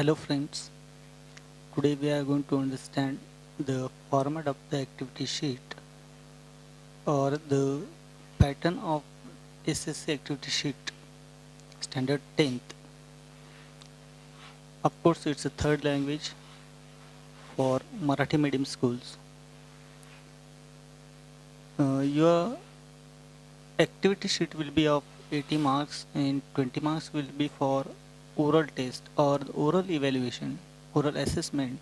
Hello friends, today we are going to understand the format of the activity sheet or the pattern of SSC activity sheet standard 10th. Of course, it's a third language for Marathi medium schools. Your activity sheet will be of 80 marks and 20 marks will be for oral test or oral evaluation, oral assessment.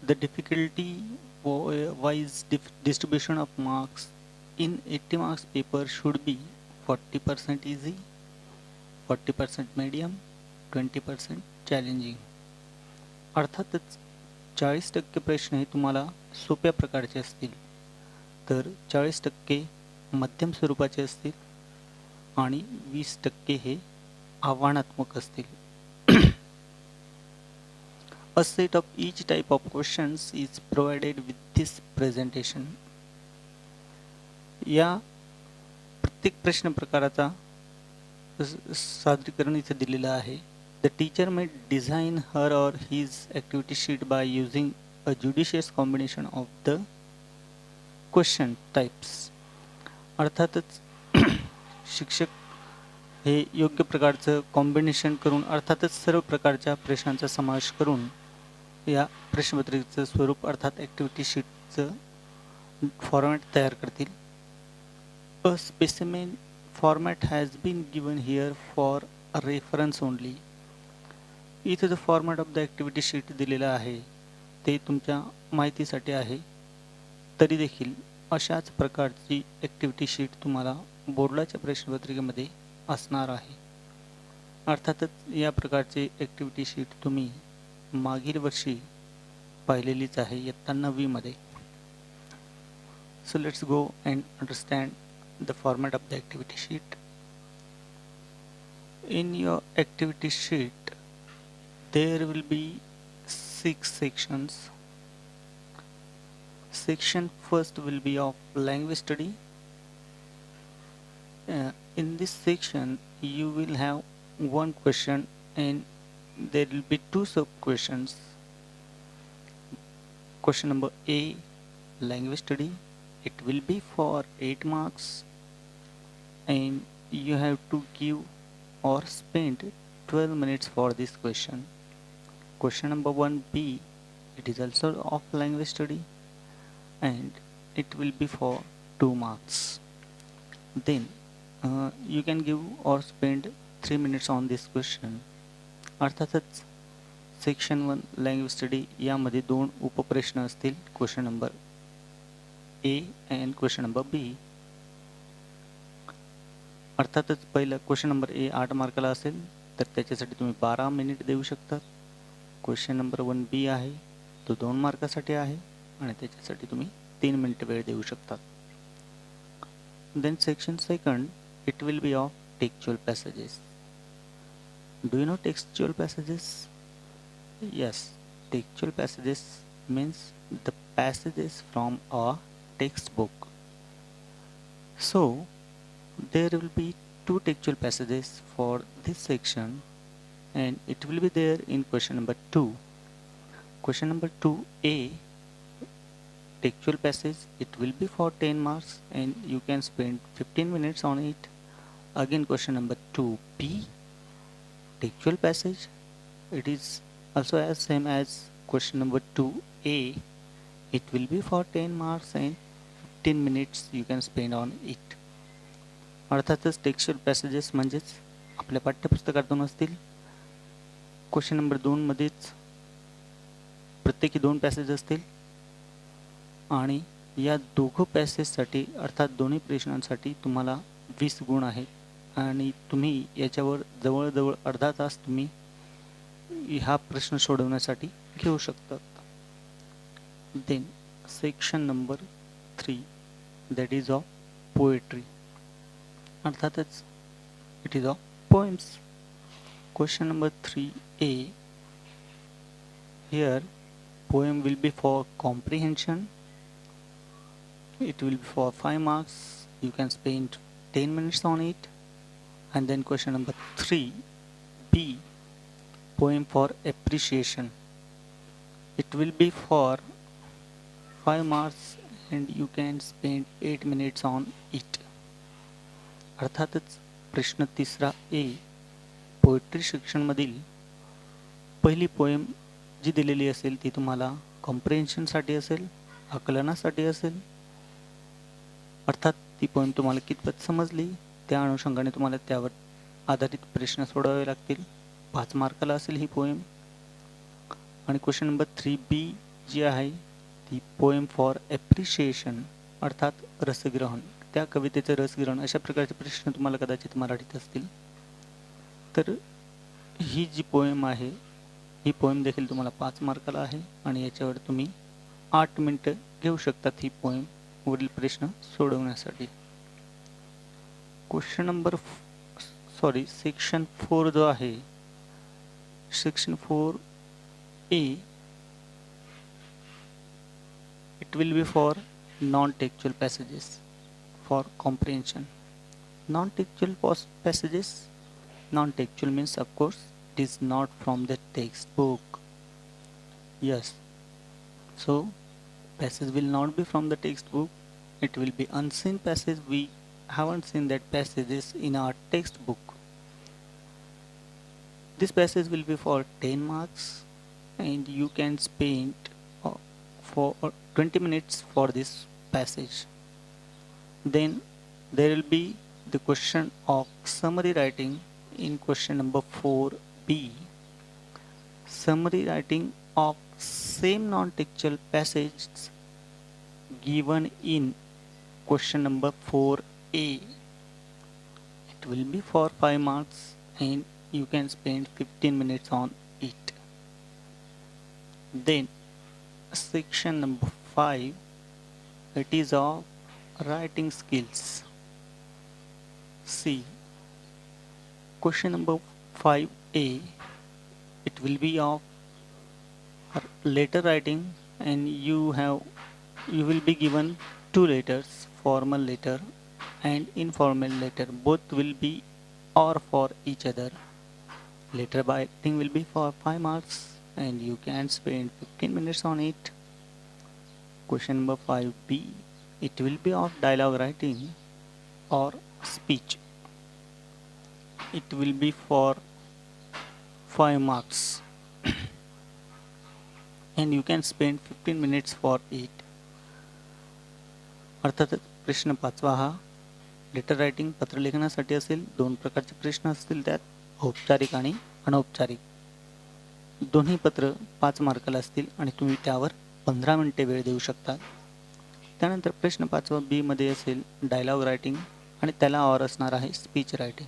The difficulty wise distribution of marks in 80 marks paper should be 40% easy, 40% medium, 20% challenging. अर्थातच 40% प्रश्न हे तुम्हाला सोप्या प्रकारचे असतील, तर 40% मध्यम स्वरूपाचे असतील आणि 20% हे आव्हानात्मक असतील. A set of each type of questions is provided with this presentation. या प्रत्येक प्रश्न प्रकाराचा सादरीकरण इथे दिलेलं आहे. The teacher may design her or his activity sheet by using a judicious combination of the question types. अर्थातच शिक्षक हे योग्य प्रकारचं कॉम्बिनेशन करून अर्थातच सर्व प्रकारच्या प्रश्नांचा समावेश करून या प्रश्नपत्रिकेचं स्वरूप अर्थात ॲक्टिव्हिटी शीटचं फॉर्मॅट तयार करतील. A specimen format has been given here for reference only. इथं जो format of the activity sheet दिलेलं आहे ते तुमच्या माहितीसाठी आहे. तरी देखील अशाच प्रकारची ॲक्टिव्हिटी शीट तुम्हाला बोर्डाच्या प्रश्नपत्रिकेमध्ये असणार आहे. अर्थातच या प्रकारची ॲक्टिव्हिटी शीट तुम्ही मागील वर्षी पाहिलेलीच आहे इयत्ता 9वी मध्ये. So let's go and understand the format of the activity sheet. In your activity sheet there will be 6 sections. Section first will be of language study. In this section you will have one question and there will be 2 sub questions. Question number A, language study. It will be for 8 marks and you have to give or spend 12 minutes for this question. Question number 1B, it is also of language study and it will be for 2 marks. Then you can give or spend 3 minutes on this question. अर्थातच section 1 language study यामध्ये 2 उपप्रश्न असतील, question number A and question number B. अर्थातच पहिला question number ए 8 मार्काला असेल तर त्याच्यासाठी तुम्ही 12 मिनिट देऊ शकता. क्वेश्चन नंबर 1B आहे तो 2 मार्कासाठी आहे आणि त्याच्यासाठी तुम्ही 3 मिनिट वेळ देऊ शकता. Then section second it will be of textual passages. Do you know textual passages? Yes, textual passages means the passages from a textbook. So there will be 2 textual passages for this section and it will be there in question number 2. Question number 2A, textual passage, it will be for 10 marks and you can spend 15 minutes on it. Again question number 2B, textual passage, it is also as same as question number 2A. It will be for 10 marks and 15 minutes you can spend on it. अर्थातच textual passages म्हणजेच आपल्या पाठ्यपुस्तकातून असतील. Question number 2 मध्येच प्रत्येकी 2 passage असतील आणि या दोघं पॅसेजसाठी अर्थात दोन्ही प्रश्नांसाठी तुम्हाला 20 गुण आहेत आणि तुम्ही याच्यावर जवळजवळ अर्धा तास तुम्ही हा प्रश्न सोडवण्यासाठी घेऊ शकतात. Then section number 3 that is of poetry. अर्थातच it is of poems. Question number 3A, here poem will be for comprehension. It will be for 5 marks. You can spend 10 minutes on it. And then question number 3B, poem for appreciation. It will be for 5 marks and you can spend 8 minutes on it. अर्थातच प्रश्न तिसरा ए poetry सेक्शनमधील पहिली poem जी दिलेली असेल ती तुम्हाला कॉम्प्रिहेन्शनसाठी असेल, आकलनासाठी असेल. अर्थात ती पोएम तुम्हाला कितपत समजली त्या अनुषंगाने तुम्हाला त्यावर आधारित प्रश्न सोडवावे लागतील. 5 मार्काला असेल ही पोएम. आणि क्वेश्चन नंबर 3B जी आहे ती पोएम फॉर ॲप्रिशिएशन अर्थात रसग्रहण, त्या कवितेचं रसग्रहण, अशा प्रकारचे प्रश्न तुम्हाला कदाचित मराठीत असतील. तर ही जी पोएम आहे ही पोएम देखील तुम्हाला 5 मार्काला आहे आणि याच्यावर तुम्ही 8 मिनिटं घेऊ शकतात ही पोएम वरील प्रश्न सोडवण्यासाठी. क्वेश्चन नंबर सेक्शन 4 जो आहे, section 4A, it will be for non-textual passages for comprehension. Non-textual passages, non-textual means of course it is not from the textbook. Yes, so passage will not be from the textbook, it will be unseen passage. We haven't seen that passages in our textbook. This passage will be for 10 marks and you can spend for 20 minutes for this passage. Then there will be the question of summary writing in question number 4B. Summary writing of same non-textual passages given in question number 4A. It will be for 5 marks and you can spend 15 minutes on it. Then section number 5, it is of writing skills. See, question number 5A, it will be of letter writing and you will be given 2 letters, formal letter and informal letter. Both will be or for each other. Letter writing will be for 5 marks and you can spend 15 minutes on it. Question number 5B, it will be of dialogue writing or speech. It will be for 5 marks and you can spend 15 minutes for it. अर्थात प्रश्न 5वा हा letter writing पत्रलेखनासाठी असेल. 2 प्रकारचे प्रश्न असतील त्यात, औपचारिक आणि अनौपचारिक. दोन्ही पत्र 5 मार्काला असतील आणि तुम्ही त्यावर 15 मिनिटे वेळ देऊ शकता. त्यानंतर प्रश्न 5वा B मध्ये असेल डायलॉग रायटिंग आणि त्याला ऑर असणार आहे स्पीच रायटिंग.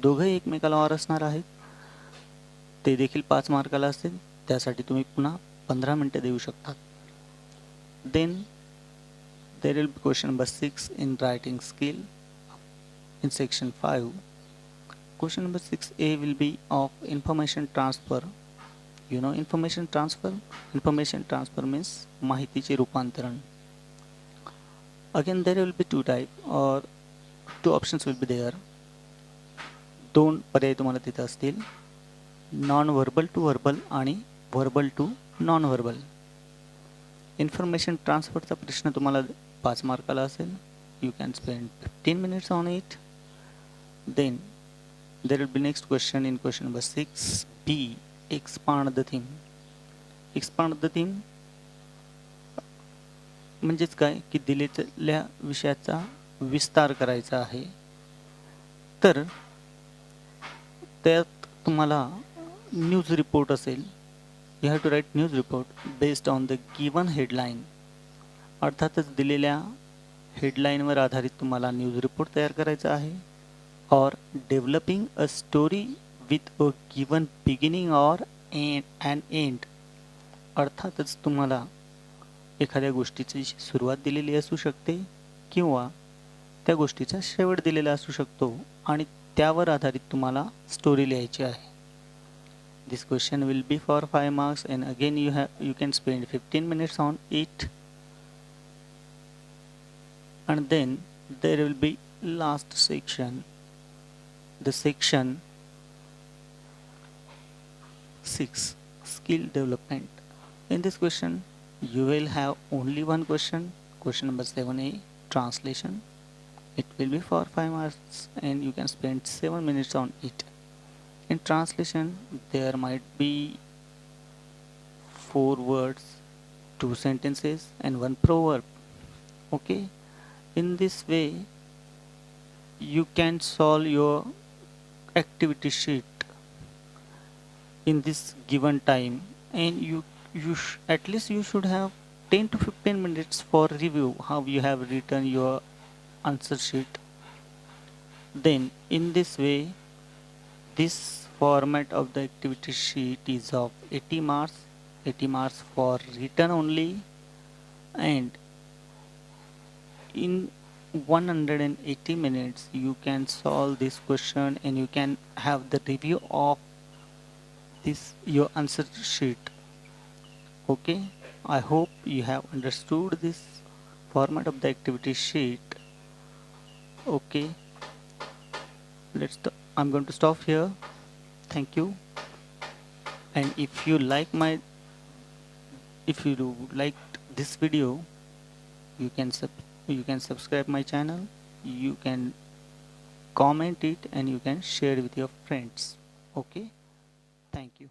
दोघंही एकमेकाला ऑर असणार आहेत. ते देखील 5 मार्काला असतील. त्यासाठी तुम्ही पुन्हा 15 मिनिटे देऊ शकता. Then there will be question number 6 in writing skill in section 5. Question number 6A will be of information transfer. You know information transfer? Information transfer means माहितीचे रूपांतरण. Again there will be 2 type or 2 options will be there. 2 पर्याय तुम्हाला तिथे असतील, non verbal to verbal आणि verbal to non verbal. Information ट्रान्सफरचा प्रश्न तुम्हाला 5 मार्काला असेल. You can spend 15 minutes on it. Then there will be next question in question number 6B, expand the theme. Expand the theme म्हणजेच काय की दिलेल्या विषयाचा विस्तार करायचा आहे. तर त्यात तुम्हाला न्यूज रिपोर्ट असेल. You have to write news report based on the given headline. अर्थातच दिलेल्या हेडलाईनवर आधारित तुम्हाला न्यूज रिपोर्ट तयार करायचा आहे. और developing a story with a given beginning और अँड एंड. अर्थातच तुम्हाला एखाद्या गोष्टीची सुरुवात दिलेली असू शकते किंवा त्या गोष्टीचा शेवट दिलेला असू शकतो आणि त्यावर आधारित तुम्हाला स्टोरी लिहायची आहे. This question will be for 5 marks and again you can spend 15 minutes on it. And then there will be last section, the section 6. Skill development. In this question, you will have only one question. Question number 7A, translation. It will be for 5 marks and you can spend 7 minutes on it. In translation, there might be 4 words, 2 sentences and 1 proverb. Okay, in this way you can solve your activity sheet in this given time, and at least you should have 10 to 15 minutes for review how you have written your answer sheet. Then in this way, this format of the activity sheet is of 80 marks for written only, and in 180 minutes you can solve this question and you can have the review of this your answer sheet. Okay, I hope you have understood this format of the activity sheet. Okay, I'm going to stop here. Thank you. And if you liked this video, you can subscribe my channel, you can comment it, and you can share it with your friends. Okay, thank you.